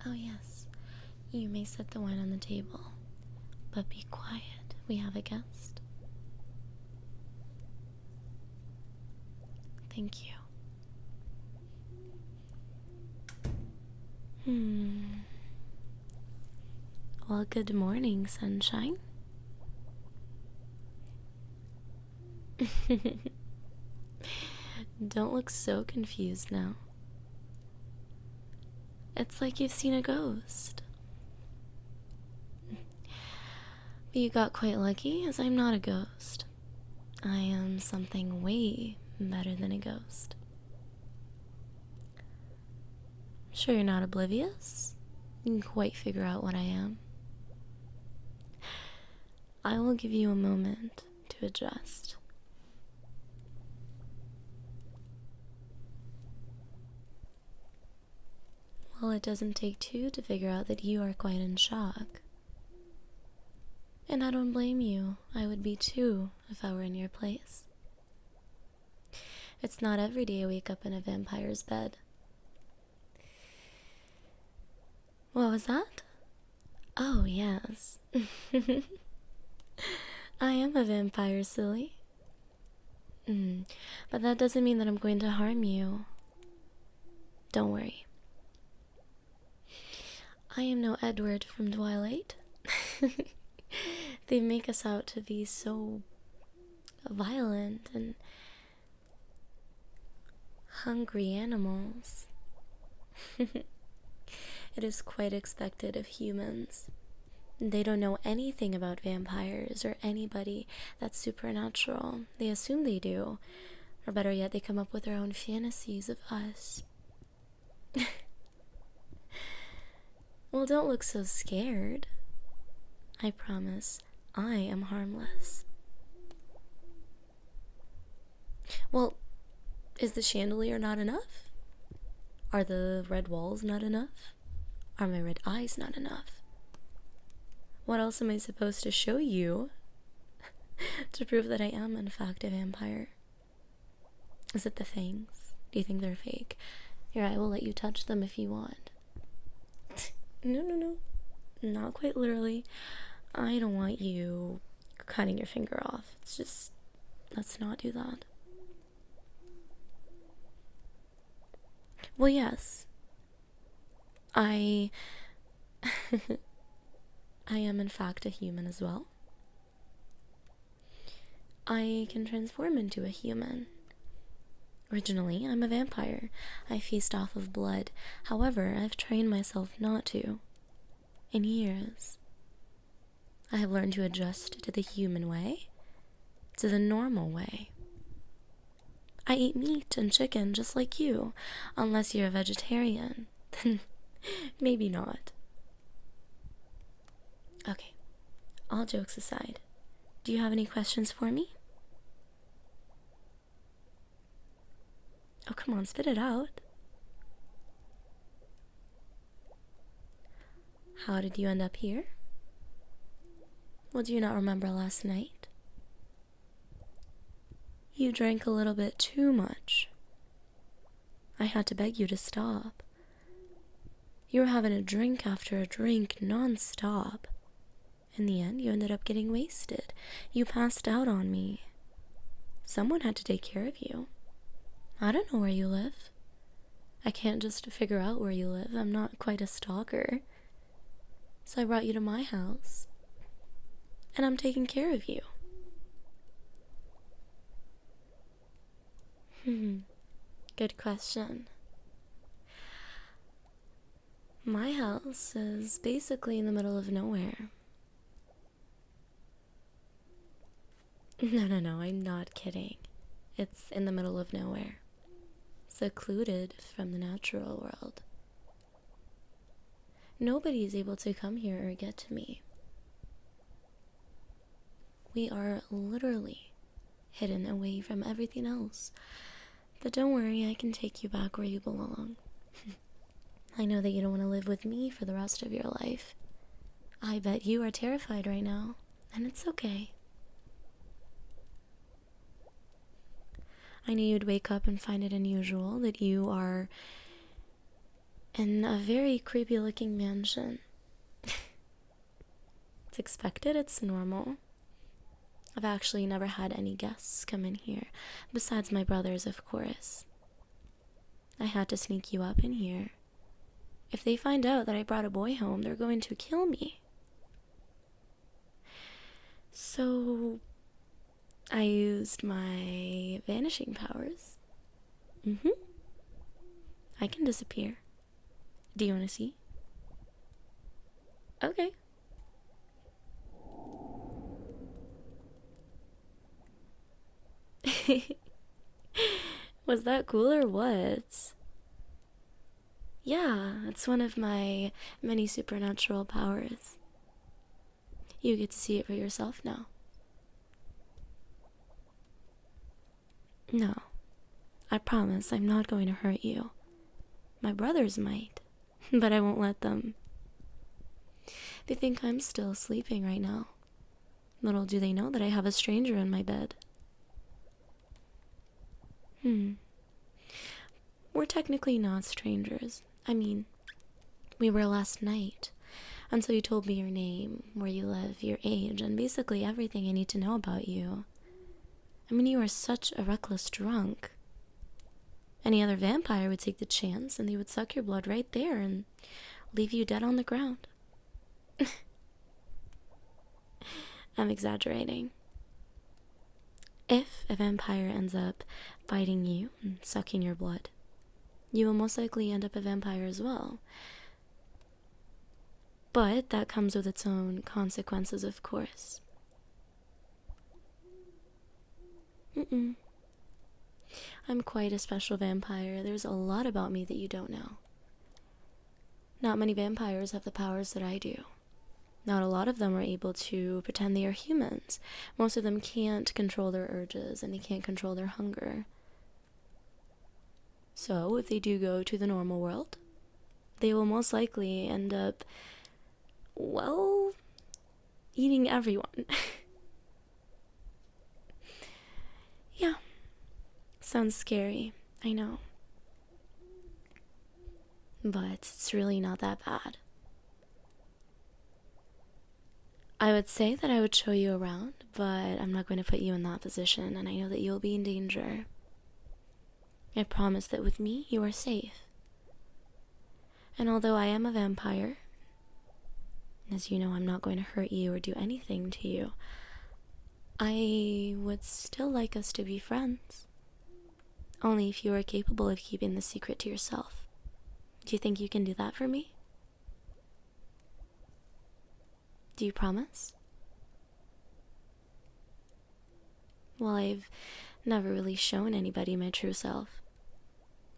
Oh, yes. You may set the wine on the table. But be quiet. We have a guest. Thank you. Well, good morning, sunshine. Don't look so confused now. It's like you've seen a ghost. But you got quite lucky, as I'm not a ghost. I am something way better than a ghost. Sure you're not oblivious? You can quite figure out what I am. I will give you a moment to adjust. Well, it doesn't take two to figure out that you are quite in shock. And I don't blame you. I would be too if I were in your place. It's not every day I wake up in a vampire's bed. What was that? Oh, yes. I am a vampire, silly. But that doesn't mean that I'm going to harm you. Don't worry. I am no Edward from Twilight. They make us out to be so violent and hungry animals. It is quite expected of humans. They don't know anything about vampires or anybody that's supernatural. They assume they do. Or better yet, they come up with their own fantasies of us. Well, don't look so scared. I promise, I am harmless. Well, is the chandelier not enough? Are the red walls not enough? Are my red eyes not enough? What else am I supposed to show you to prove that I am, in fact, a vampire? Is it the fangs? Do you think they're fake? Here, I will let you touch them if you want. No. Not quite literally. I don't want you cutting your finger off. It's just, let's not do that. Well, yes. I am in fact a human as well. I can transform into a human. Originally, I'm a vampire. I feast off of blood. However, I've trained myself not to. In years. I have learned to adjust to the human way, to the normal way. I eat meat and chicken just like you, unless you're a vegetarian. Then maybe not. Okay, all jokes aside, do you have any questions for me? Oh, come on, spit it out. How did you end up here? Well, do you not remember last night? You drank a little bit too much. I had to beg you to stop. You were having a drink after a drink non-stop. In the end, you ended up getting wasted. You passed out on me. Someone had to take care of you. I don't know where you live. I can't just figure out where you live. I'm not quite a stalker. So I brought you to my house. And I'm taking care of you. Good question. My house is basically in the middle of nowhere. No, I'm not kidding. It's in the middle of nowhere. Secluded from the natural world. Nobody is able to come here or get to me. We are literally hidden away from everything else. But don't worry, I can take you back where you belong. I know that you don't want to live with me for the rest of your life. I bet you are terrified right now, and it's okay. I knew you'd wake up and find it unusual that you are in a very creepy looking mansion. It's expected, it's normal. I've actually never had any guests come in here, besides my brothers, of course. I had to sneak you up in here. If they find out that I brought a boy home, they're going to kill me. So, I used my vanishing powers. I can disappear. Do you want to see? Okay. Was that cool or what? Yeah, it's one of my many supernatural powers. You get to see it for yourself now. No, I promise I'm not going to hurt you. My brothers might, but I won't let them. They think I'm still sleeping right now. Little do they know that I have a stranger in my bed. We're technically not strangers. I mean, we were last night, until you told me your name, where you live, your age, and basically everything I need to know about you. I mean, you are such a reckless drunk. Any other vampire would take the chance, and they would suck your blood right there and leave you dead on the ground. I'm exaggerating. If a vampire ends up biting you and sucking your blood, you will most likely end up a vampire as well. But that comes with its own consequences, of course. I'm quite a special vampire. There's a lot about me that you don't know. Not many vampires have the powers that I do. Not a lot of them are able to pretend they are humans. Most of them can't control their urges, and they can't control their hunger. So, if they do go to the normal world, they will most likely end up, well, eating everyone. Yeah. Sounds scary, I know. But it's really not that bad. I would say that I would show you around, but I'm not going to put you in that position, and I know that you'll be in danger. I promise that with me, you are safe. And although I am a vampire, as you know, I'm not going to hurt you or do anything to you, I would still like us to be friends. Only if you are capable of keeping the secret to yourself. Do you think you can do that for me? Do you promise? Well, I've never really shown anybody my true self.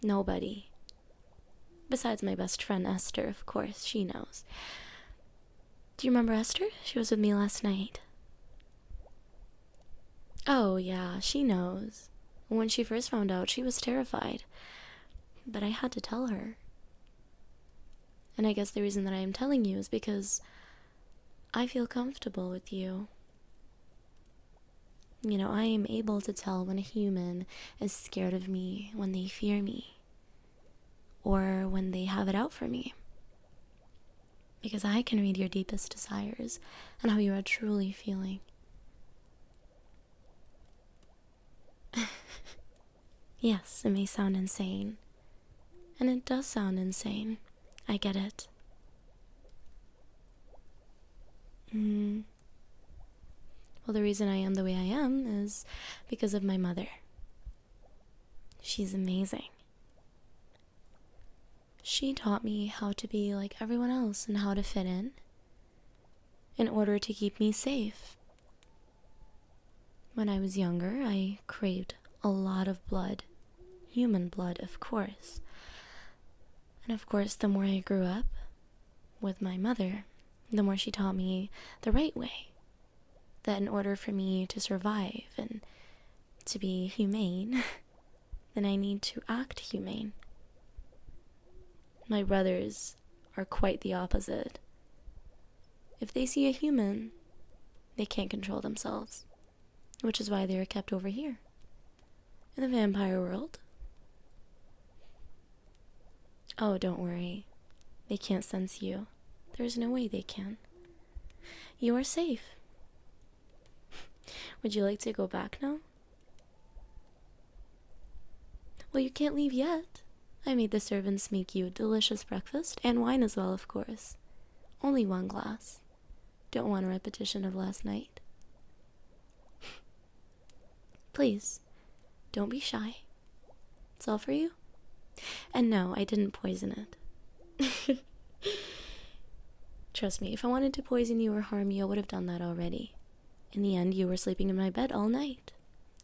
Nobody. Besides my best friend Esther, of course, she knows. Do you remember Esther? She was with me last night. Oh, yeah, she knows. When she first found out, she was terrified. But I had to tell her. And I guess the reason that I am telling you is because I feel comfortable with you. You know, I am able to tell when a human is scared of me, when they fear me, or when they have it out for me. Because I can read your deepest desires and how you are truly feeling. Yes, it may sound insane. And it does sound insane. I get it. Well, the reason I am the way I am is because of my mother. She's amazing. She taught me how to be like everyone else and how to fit in order to keep me safe. When I was younger, I craved a lot of blood. Human blood, of course. And of course, the more I grew up with my mother, the more she taught me the right way. That in order for me to survive and to be humane, then I need to act humane. My brothers are quite the opposite. If they see a human, they can't control themselves, which is why they are kept over here, in the vampire world. Oh, don't worry. They can't sense you. There's no way they can. You are safe. Would you like to go back now? Well, you can't leave yet. I made the servants make you a delicious breakfast, and wine as well, of course. Only one glass. Don't want a repetition of last night. Please, don't be shy. It's all for you. And no, I didn't poison it. Trust me, if I wanted to poison you or harm you, I would have done that already. In the end, you were sleeping in my bed all night.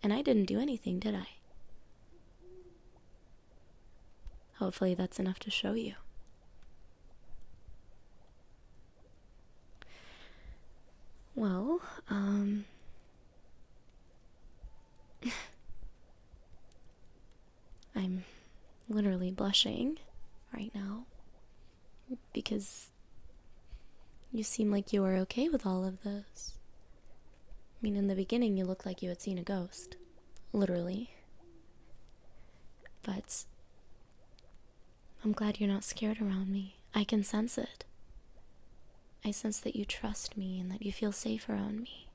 And I didn't do anything, did I? Hopefully that's enough to show you. Well, I'm literally blushing right now because you seem like you were okay with all of this. I mean, in the beginning you looked like you had seen a ghost, literally. But I'm glad you're not scared around me. I can sense it. I sense that you trust me and that you feel safe around me.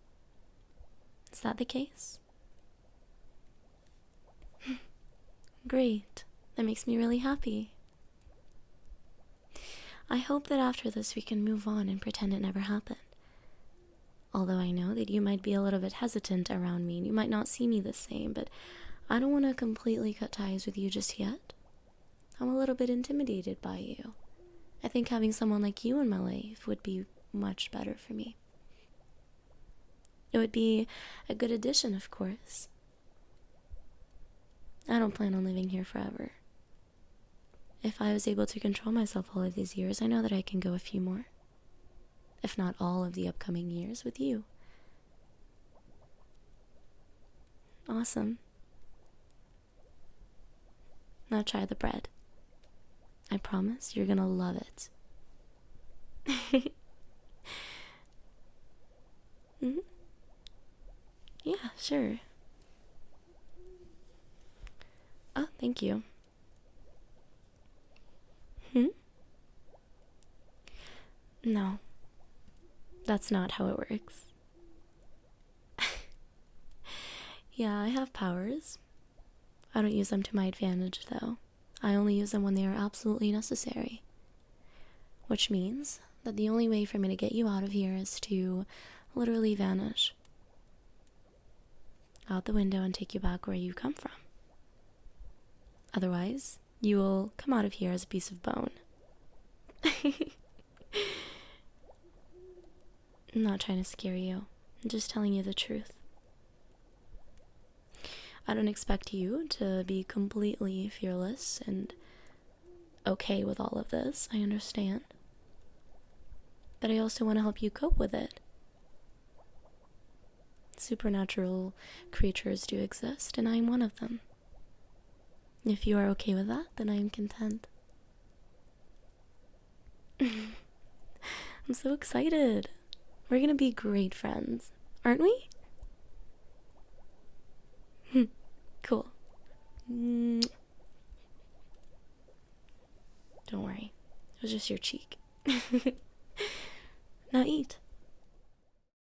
Is that the case? Great. That makes me really happy. I hope that after this we can move on and pretend it never happened. Although I know that you might be a little bit hesitant around me and you might not see me the same, but I don't want to completely cut ties with you just yet. I'm a little bit intimidated by you. I think having someone like you in my life would be much better for me. It would be a good addition, of course. I don't plan on living here forever. If I was able to control myself all of these years, I know that I can go a few more. If not all of the upcoming years with you. Awesome. Now try the bread. I promise you're gonna love it. Mm-hmm. Yeah, sure. Oh, thank you. No. That's not how it works. Yeah, I have powers. I don't use them to my advantage, though. I only use them when they are absolutely necessary. Which means that the only way for me to get you out of here is to literally vanish. Out the window and take you back where you come from. Otherwise, you will come out of here as a piece of bone. I'm not trying to scare you. I'm just telling you the truth. I don't expect you to be completely fearless and okay with all of this. I understand. But I also want to help you cope with it. Supernatural creatures do exist, and I am one of them. If you are okay with that, then I am content. I'm so excited. We're gonna be great friends, aren't we? Cool. Don't worry. It was just your cheek. Now eat.